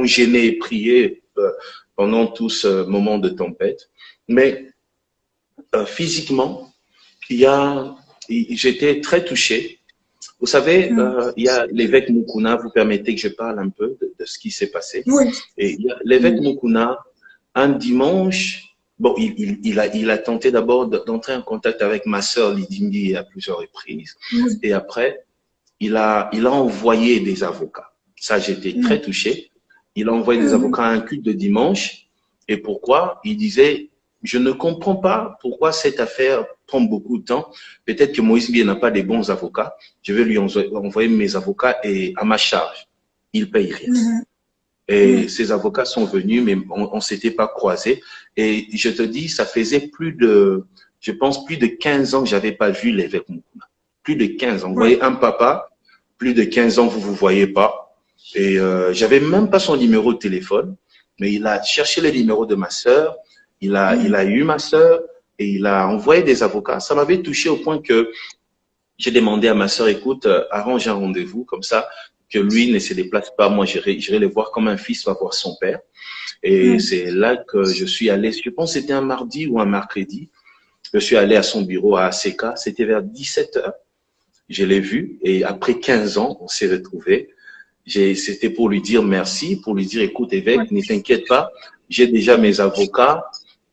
gêné et prié pendant tout ce moment de tempête. Mais physiquement, j'étais très touché. Vous savez, il y a l'évêque Mukuna, vous permettez que je parle un peu de ce qui s'est passé. Oui. Et l'évêque Mukuna, un dimanche, bon, il a tenté d'abord d'entrer en contact avec ma sœur Lidimbi à plusieurs reprises. Et après, il a envoyé des avocats. Ça, j'étais très touché. Il a envoyé des avocats à un culte de dimanche. Et pourquoi? Il disait, je ne comprends pas pourquoi cette affaire prend beaucoup de temps. Peut-être que Moïse Mbie n'a pas des bons avocats. Je vais lui envoyer mes avocats et à ma charge. Il paye rien. Et ces avocats sont venus, mais on ne s'était pas croisés. Et je te dis, ça faisait je pense, plus de 15 ans que je n'avais pas vu l'évêque Mukuna. Plus de 15 ans. Vous voyez, un papa, plus de 15 ans, vous ne vous voyez pas. Et j'avais même pas son numéro de téléphone, mais il a cherché le numéro de ma sœur. Il a eu ma sœur et il a envoyé des avocats. Ça m'avait touché au point que j'ai demandé à ma sœur, écoute, arrange un rendez-vous comme ça, que lui ne se déplace pas. Moi, j'irai le voir comme un fils va voir son père. Et c'est là que je suis allé, je pense que c'était un mardi ou un mercredi. Je suis allé à son bureau à ACK, c'était vers 17h. Je l'ai vu et après 15 ans, on s'est retrouvés. C'était pour lui dire merci, pour lui dire, écoute, évêque, ne t'inquiète pas, j'ai déjà mes avocats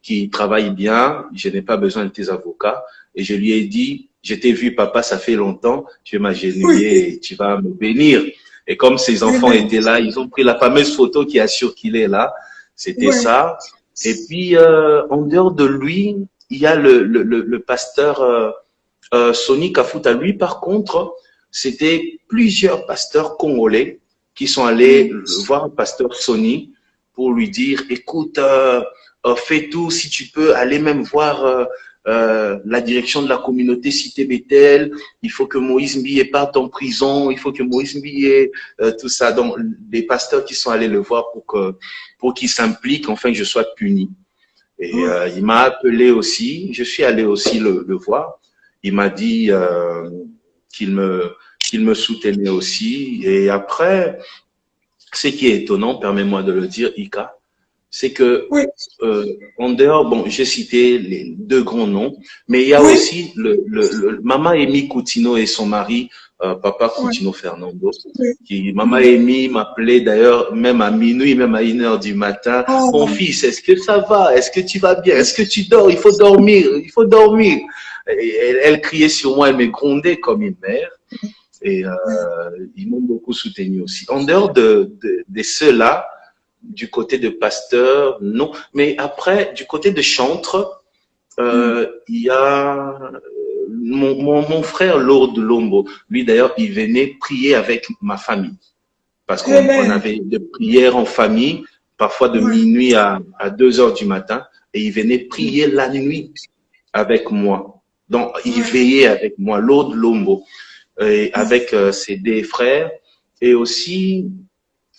qui travaillent bien, je n'ai pas besoin de tes avocats. Et je lui ai dit, je t'ai vu, papa, ça fait longtemps, je vais m'agenouiller et tu vas me bénir. Et comme ses enfants étaient là, ils ont pris la fameuse photo qui assure qu'il est là. C'était ça. Et puis, en dehors de lui, il y a le pasteur Sonny Kafuta. Lui, par contre, c'était plusieurs pasteurs congolais qui sont allés voir le pasteur Sonny pour lui dire, écoute, fais tout, si tu peux, aller même voir la direction de la communauté Cité Bethel, il faut que Moïse Mbie parte en prison, il faut que Moïse Mbie tout ça. Donc, les pasteurs qui sont allés le voir pour qu'il s'implique, enfin que je sois puni. Et il m'a appelé aussi, je suis allé aussi le voir. Il m'a dit qu'il me soutenait aussi. Et après, ce qui est étonnant, permets-moi de le dire, Ika, c'est que en dehors, bon, j'ai cité les deux grands noms, mais il y a aussi le Mama Amy Coutinho et son mari, Papa Coutinho Fernando. Mama Amy m'appelait d'ailleurs même à minuit, même à 1h du matin. Mon fils, est-ce que ça va? Est-ce que tu vas bien? Est-ce que tu dors? Il faut dormir, il faut dormir. Et elle criait sur moi, elle me grondait comme une mère. Et ils m'ont beaucoup soutenu aussi. En dehors de ceux-là, du côté de pasteur, non. Mais après, du côté de chantre, il y a mon frère Lord Lombo. Lui, d'ailleurs, il venait prier avec ma famille. Parce qu'on avait des prières en famille, parfois de minuit à 2h du matin. Et il venait prier la nuit avec moi. Donc, il veillait avec moi, Lord Lombo. Et avec ses deux frères. Et aussi,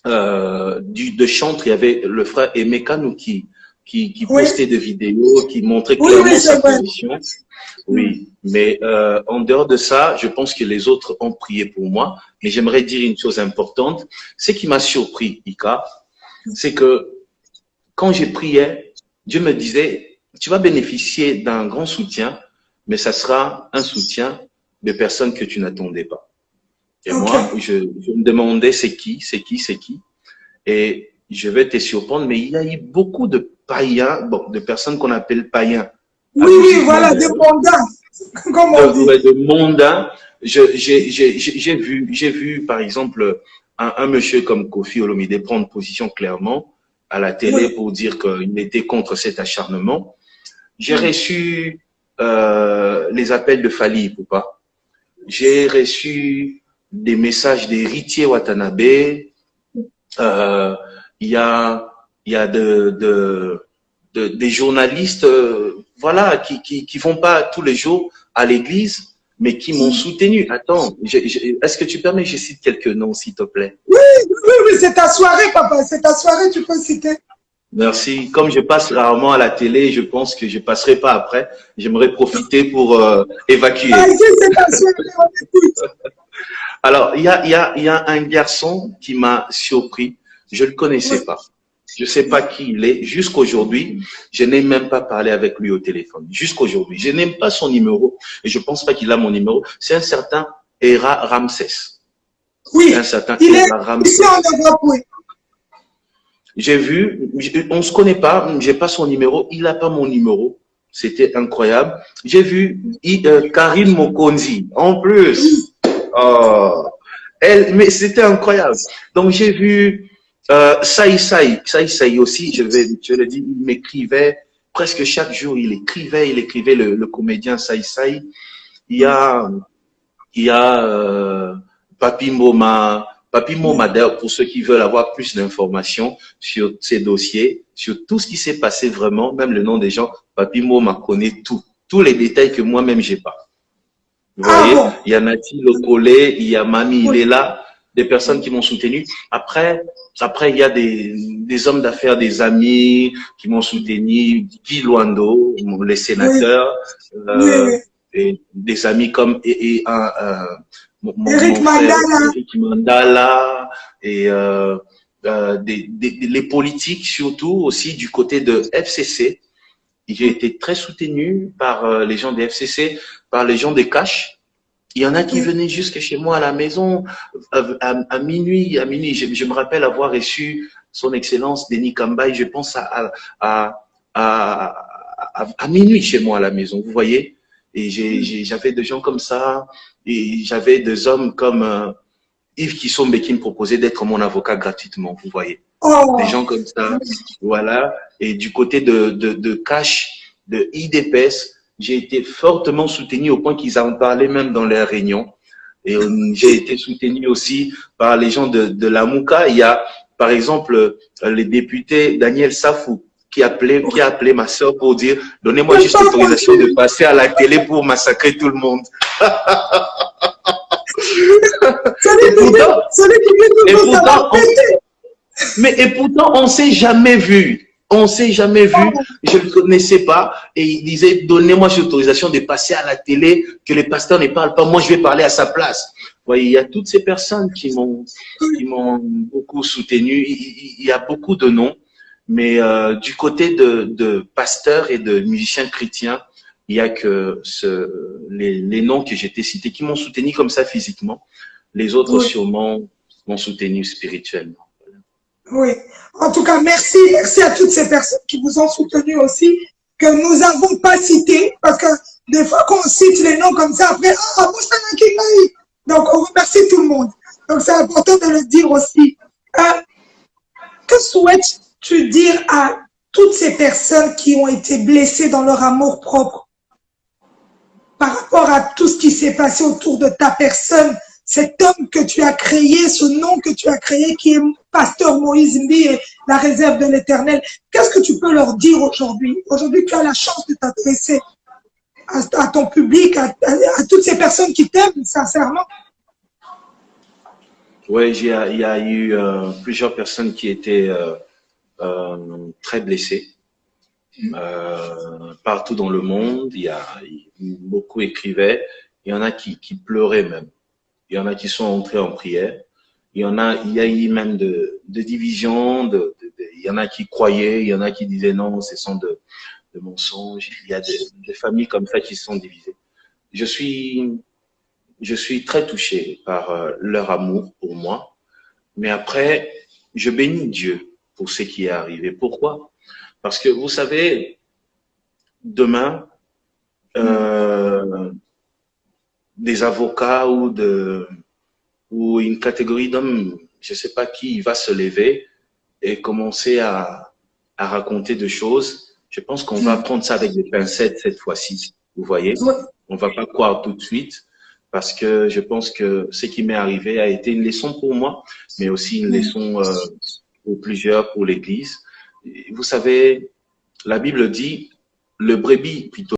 de chantre, il y avait le frère Emeka Nuki qui postait des vidéos, qui montrait clairement sa position. Oui, mais en dehors de ça, je pense que les autres ont prié pour moi. Mais j'aimerais dire une chose importante. Ce qui m'a surpris, Ika, c'est que quand je priais, Dieu me disait, tu vas bénéficier d'un grand soutien, mais ça sera un soutien de personnes que tu n'attendais pas. Et moi, je me demandais c'est qui. Et je vais te surprendre, mais il y a eu beaucoup de païens, bon, de personnes qu'on appelle païens. Oui, voilà, des mondains, comme on dit. De mondains. J'ai vu, par exemple, un monsieur comme Kofi Olomide prendre position clairement à la télé pour dire qu'il était contre cet acharnement. J'ai reçu les appels de Fali Ipupa. J'ai reçu des messages d'Héritier Watanabe. Il y a des journalistes, voilà, qui vont pas tous les jours à l'église, mais qui m'ont soutenu. Attends, est-ce que tu permets que je cite quelques noms, s'il te plaît? Oui, c'est ta soirée, papa, c'est ta soirée, tu peux citer. Merci. Comme je passe rarement à la télé, je pense que je passerai pas après. J'aimerais profiter pour évacuer. C'est ta soirée, on écoute. Alors, il y a un garçon qui m'a surpris. Je ne le connaissais pas. Je ne sais pas qui il est. Jusqu'aujourd'hui, je n'ai même pas parlé avec lui au téléphone. Jusqu'aujourd'hui. Je n'aime pas son numéro. Et je ne pense pas qu'il a mon numéro. C'est un certain Hera Ramsès. Oui, Un certain il est Hera Ramsès. ici en Europe, oui. J'ai vu, on se connaît pas, j'ai pas son numéro, il n'a pas mon numéro. C'était incroyable. J'ai vu Karine Mokonzi, en plus. Oh, elle, mais c'était incroyable. Donc j'ai vu Saï aussi, je le dis, il m'écrivait presque chaque jour, il écrivait le comédien Saï. Il y a Papi Moma. Papi Moma, pour ceux qui veulent avoir plus d'informations sur ces dossiers, sur tout ce qui s'est passé vraiment, même le nom des gens, Papi Moma connaît tout. Tous les détails que moi-même j'ai pas. Vous voyez, bon. il y a Nati Lokole, il y a Mami, il est là, des personnes qui m'ont soutenu. Après, il y a des hommes d'affaires, des amis qui m'ont soutenu, Guy Luando, les sénateurs, et des amis comme Eric Mandala. Eric Mandala et les politiques surtout aussi du côté de FCC. J'ai été très soutenu par les gens des FCC, par les gens des Cash. Il y en a qui venaient jusque chez moi à la maison à minuit. Je me rappelle avoir reçu son Excellence Denis Kambaï, je pense à minuit chez moi à la maison, vous voyez. Et j'avais des gens comme ça, et j'avais des hommes comme Yves Kissombe qui me proposait d'être mon avocat gratuitement, vous voyez. Des gens comme ça, voilà. Et du côté de Cash, de IDPS, j'ai été fortement soutenu au point qu'ils en parlaient même dans leurs réunions. Et j'ai été soutenu aussi par les gens de la Mouka. Il y a, par exemple, le député Daniel Safou qui a appelé ma soeur pour dire « Donnez-moi juste l'autorisation de passer à la télé pour massacrer tout le monde. » Et pourtant, on s'est jamais vu. On s'est jamais vu. Je le connaissais pas. Et il disait, donnez-moi l'autorisation de passer à la télé, que les pasteurs ne parlent pas. Moi, je vais parler à sa place. Vous voyez, il y a toutes ces personnes qui m'ont beaucoup soutenu. Il y a beaucoup de noms. Mais du côté de pasteurs et de musiciens chrétiens, il y a que les noms que j'étais cités qui m'ont soutenu comme ça physiquement. Les autres sûrement m'ont soutenu spirituellement. Oui. En tout cas, merci à toutes ces personnes qui vous ont soutenu aussi, que nous n'avons pas cité, parce que des fois qu'on cite les noms comme ça, après, donc on remercie tout le monde. Donc c'est important de le dire aussi. Que souhaites-tu dire à toutes ces personnes qui ont été blessées dans leur amour propre par rapport à tout ce qui s'est passé autour de ta personne, cet homme que tu as créé, ce nom que tu as créé qui est Pasteur Moïse Mbi et la réserve de l'Éternel. Qu'est-ce que tu peux leur dire aujourd'hui? Aujourd'hui, tu as la chance de t'adresser à ton public, à toutes ces personnes qui t'aiment sincèrement. Oui, il y a eu plusieurs personnes qui étaient très blessées. Partout dans le monde, beaucoup écrivaient, il y en a qui pleuraient même. Il y en a qui sont entrés en prière. Il y a eu même de divisions. Il y en a qui croyaient, il y en a qui disaient non, ce sont de mensonges. Il y a des familles comme ça qui se sont divisées. Je suis très touché par leur amour pour moi. Mais après, je bénis Dieu pour ce qui est arrivé. Pourquoi? Parce que vous savez, demain, des avocats ou une catégorie d'hommes, je ne sais pas qui, va se lever et commencer à raconter des choses. Je pense qu'on va prendre ça avec des pincettes cette fois-ci. Vous voyez, on ne va pas croire tout de suite parce que je pense que ce qui m'est arrivé a été une leçon pour moi, mais aussi une leçon pour plusieurs, pour l'Église. Vous savez, la Bible dit, le brebis plutôt